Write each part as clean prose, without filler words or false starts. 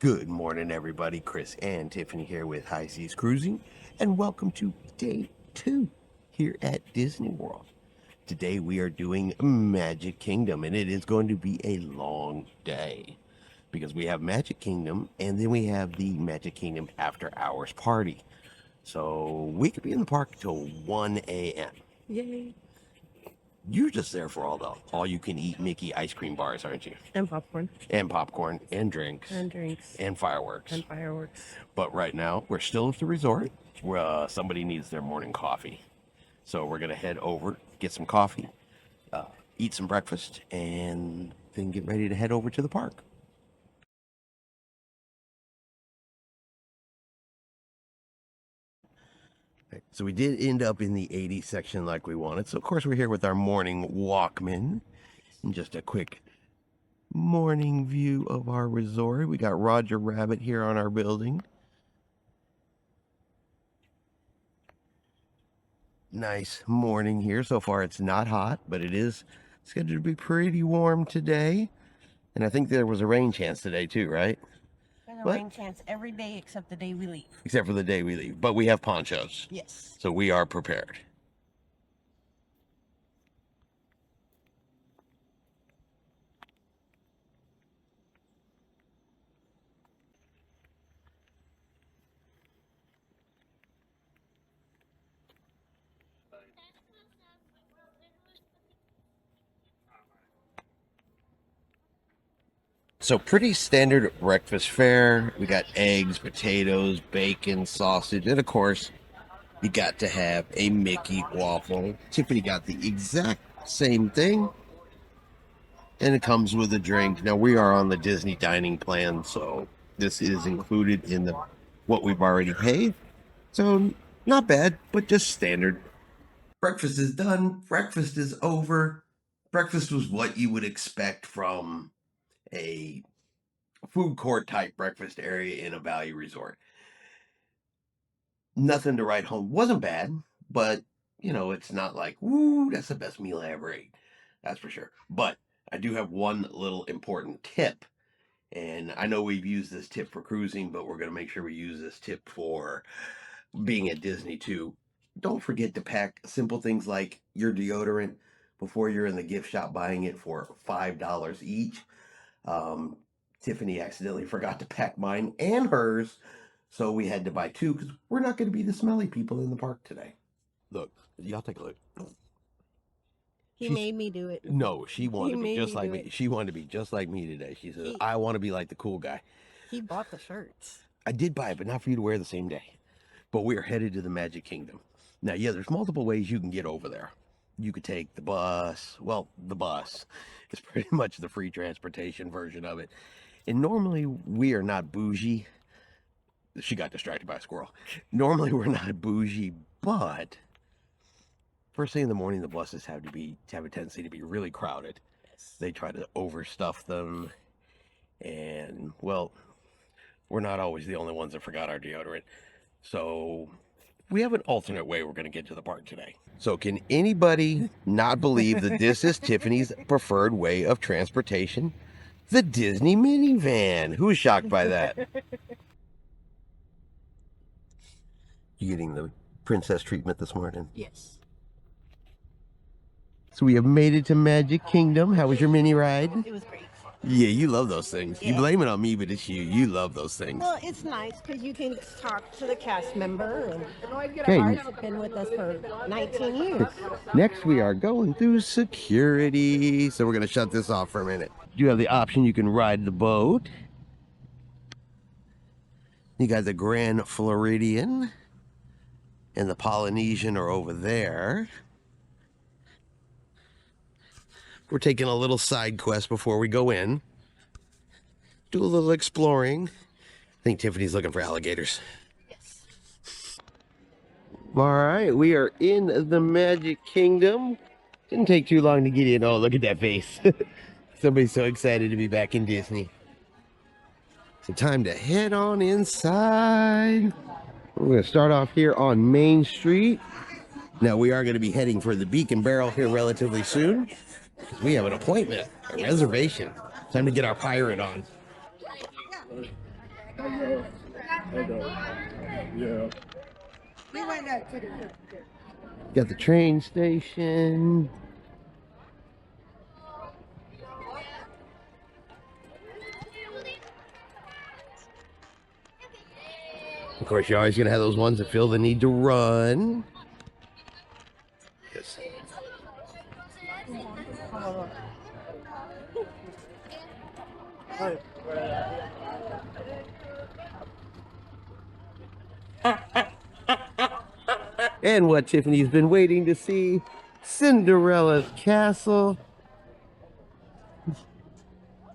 Good morning, everybody. Chris and Tiffany here with High Seas Cruising, and welcome to day 2 here at Disney World. Today we are doing Magic Kingdom, and it is going to be a long day because we have Magic Kingdom and then we have the Magic Kingdom After Hours party. So we could be in the park till 1 a.m. Yay. You're just there for all you can eat Mickey ice cream bars, aren't you? And popcorn. And popcorn and drinks. And drinks. And fireworks. And fireworks. But right now, we're still at the resort where somebody needs their morning coffee. So we're going to head over, get some coffee, eat some breakfast, and then get ready to head over to the park. So we did end up in the 80 section like we wanted. So of course we're here with our morning Walkman. And just a quick morning view of our resort. We got Roger Rabbit here on our building. Nice morning here. So far it's not hot, but it is scheduled to be pretty warm today. And I think there was a rain chance today too, right? There's a rain chance every day except the day we leave. Except for the day we leave. But we have ponchos. Yes. So we are prepared. So pretty standard breakfast fare. We got eggs, potatoes, bacon, sausage, and of course, you got to have a Mickey waffle. Tiffany got the exact same thing, and it comes with a drink. Now we are on the Disney dining plan, so this is included in what we've already paid. So not bad, but just standard. Breakfast is done. Breakfast is over. Breakfast was what you would expect from a food court type breakfast area in a value resort. Nothing to write home. Wasn't bad, but you know, it's not like, woo, that's the best meal I ever ate. That's for sure. But I do have one little important tip. And I know we've used this tip for cruising, but we're going to make sure we use this tip for being at Disney too. Don't forget to pack simple things like your deodorant before you're in the gift shop buying it for $5 each. Tiffany accidentally forgot to pack mine and hers, so we had to buy two because we're not going to be the smelly people in the park today. Look, y'all take a look. He made me do it. No, she wanted to be just like me. She wanted to be just like me today. She said, I want to be like the cool guy. He bought the shirts. I did buy it, but not for you to wear the same day. But we are headed to the Magic Kingdom. Now, yeah, there's multiple ways you can get over there. You could take the bus. Well, the bus is pretty much the free transportation version of it. And normally we are not bougie. She got distracted by a squirrel. Normally we're not bougie, but first thing in the morning, the buses have a tendency to be really crowded. Yes. They try to overstuff them. And, well, we're not always the only ones that forgot our deodorant. So we have an alternate way we're going to get to the park today. So can anybody not believe that this is Tiffany's preferred way of transportation? The Disney minivan. Who's shocked by that? You getting the princess treatment this morning? Yes. So we have made it to Magic Kingdom. How was your mini ride? It was great. Yeah, you love those things. Yeah. You blame it on me, but it's you. You love those things. Well, it's nice because you can talk to the cast member. And okay. Ours have been with us for 19 years. Next, we are going through security. So we're going to shut this off for a minute. You have the option. You can ride the boat. You got the Grand Floridian and the Polynesian are over there. We're taking a little side quest before we go in. Do a little exploring. I think Tiffany's looking for alligators. Yes. All right, we are in the Magic Kingdom. Didn't take too long to get in. Oh, look at that face. Somebody's so excited to be back in Disney. So time to head on inside. We're going to start off here on Main Street. Now we are going to be heading for the Beacon Barrel here relatively soon. We have an appointment, a reservation. Time to get our pirate on. Got the train station. Of course, you're always going to have those ones that feel the need to run. Yes. And what Tiffany's been waiting to see, Cinderella's castle.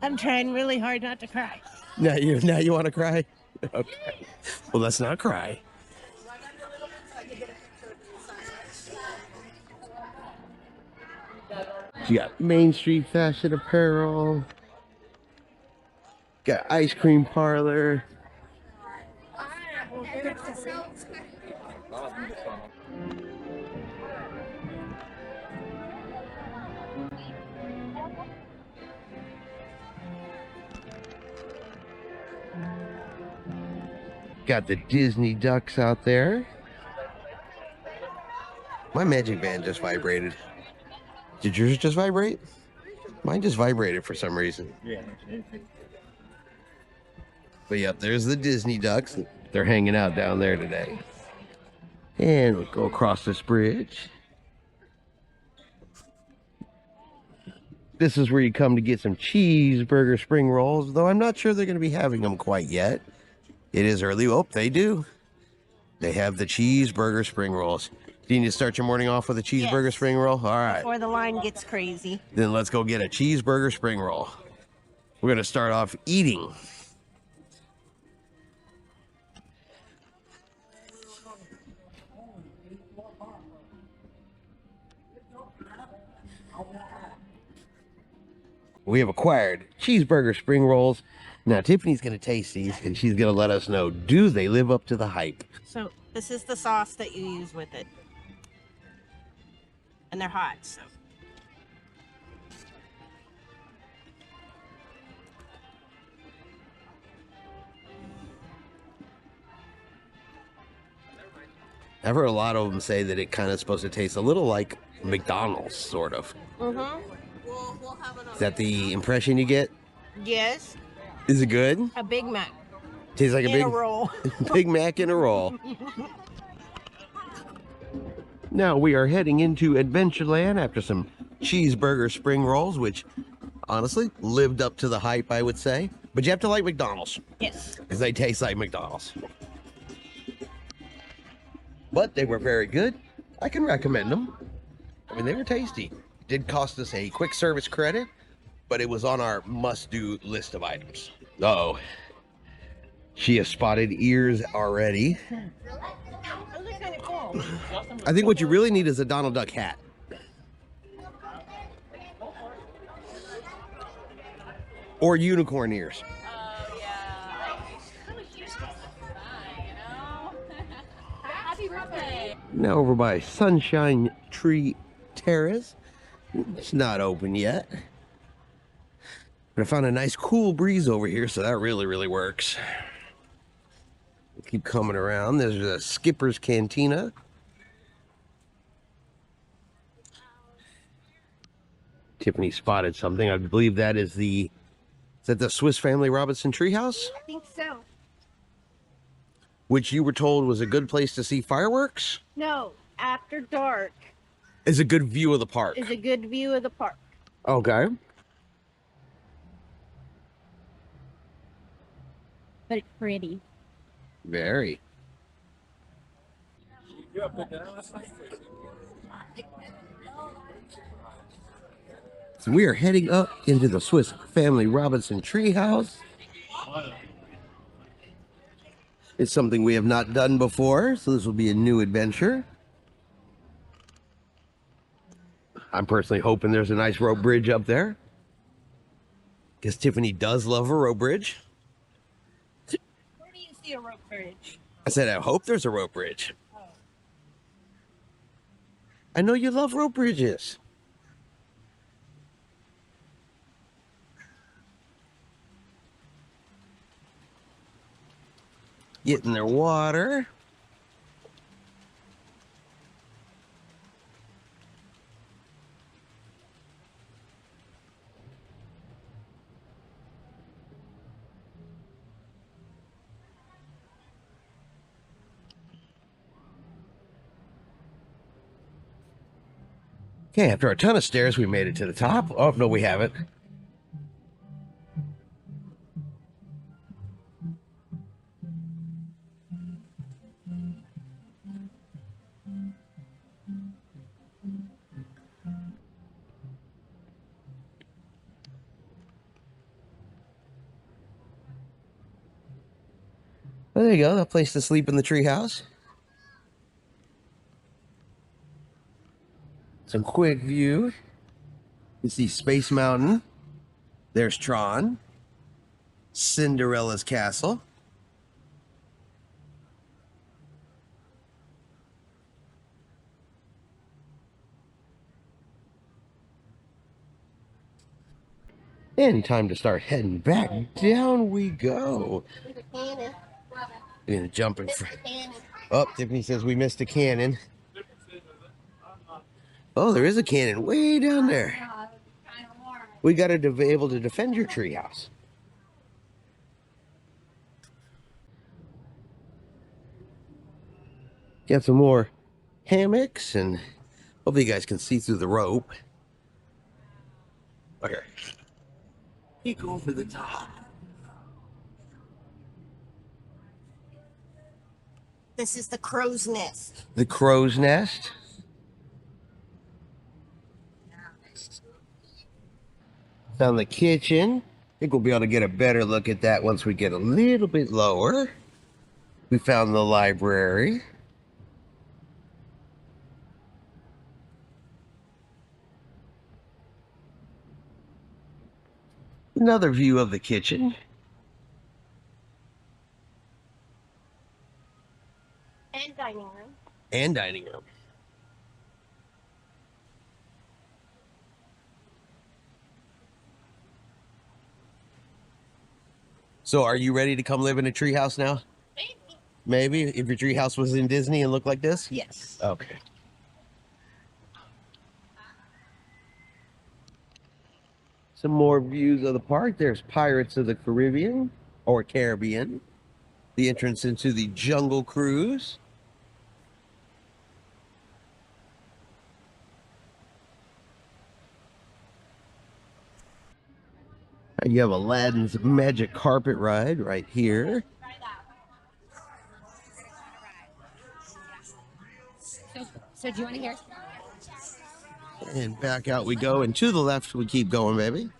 I'm trying really hard not to cry. Now you want to cry? Okay. Well, let's not cry. You got Main Street fashion apparel. Got ice cream parlor. Got the Disney ducks out there. My magic band just vibrated. Did yours just vibrate? Mine just vibrated for some reason. Yeah. But yep, there's the Disney ducks. They're hanging out down there today. And we'll go across this bridge. This is where you come to get some cheeseburger spring rolls, though I'm not sure they're going to be having them quite yet. It is early. Oh, they do. They have the cheeseburger spring rolls. Do you need to start your morning off with a cheeseburger spring roll? All right. Before the line gets crazy. Then let's go get a cheeseburger spring roll. We're going to start off eating. We have acquired cheeseburger spring rolls. Now Tiffany's going to taste these and she's going to let us know, do they live up to the hype? So this is the sauce that you use with it. And they're hot, so. I've heard a lot of them say that it kind of supposed to taste a little like McDonald's, sort of. Mm-hmm. Is that the impression you get? Yes. Is it good? A Big Mac. Tastes like In a roll. Big Mac in a roll. Now we are heading into Adventureland after some cheeseburger spring rolls, which honestly lived up to the hype, I would say. But you have to like McDonald's. Yes. Because they taste like McDonald's. But they were very good. I can recommend them. I mean, they were tasty. It did cost us a quick service credit, but it was on our must-do list of items. Uh-oh. She has spotted ears already. Those are kind of cool. I think what you really need is a Donald Duck hat. Or unicorn ears. Oh, yeah. Happy birthday. Now over by Sunshine Tree Terrace. It's not open yet. But I found a nice cool breeze over here, so that really works. Keep coming around. There's a Skipper's Cantina. Tiffany spotted something. I believe that is the Swiss Family Robinson Treehouse? I think so. Which you were told was a good place to see fireworks? No, after dark Is a good view of the park. is a good view of the park. Okay. But it's pretty. Very. So we are heading up into the Swiss Family Robinson Treehouse. It's something we have not done before, so this will be a new adventure. I'm personally hoping there's a nice rope bridge up there. Guess Tiffany does love a rope bridge. Where do you see a rope bridge? I said, I hope there's a rope bridge. I know you love rope bridges. Getting their water. Okay, after a ton of stairs, we made it to the top. Oh, no, we haven't. Well, there you go. A place to sleep in the treehouse. Some quick view. You see Space Mountain. There's Tron. Cinderella's castle. And time to start heading back. Down we go. We're gonna jump in front. Oh, Tiffany says we missed a cannon. Oh, there is a cannon way down there. We got to be able to defend your treehouse. Got some more hammocks, and hopefully you guys can see through the rope. Okay. Peek over the top. This is the crow's nest. The crow's nest. Down the kitchen. I think we'll be able to get a better look at that once we get a little bit lower. We found the library. Another view of the kitchen. And dining room. And dining room. So are you ready to come live in a treehouse now? Maybe. Maybe if your treehouse was in Disney and looked like this? Yes. Okay. Some more views of the park. There's Pirates of the Caribbean or Caribbean. The entrance into the Jungle Cruise. You have Aladdin's Magic Carpet Ride right here. So do you want to hear? And back out we go. And to the left we keep going, baby.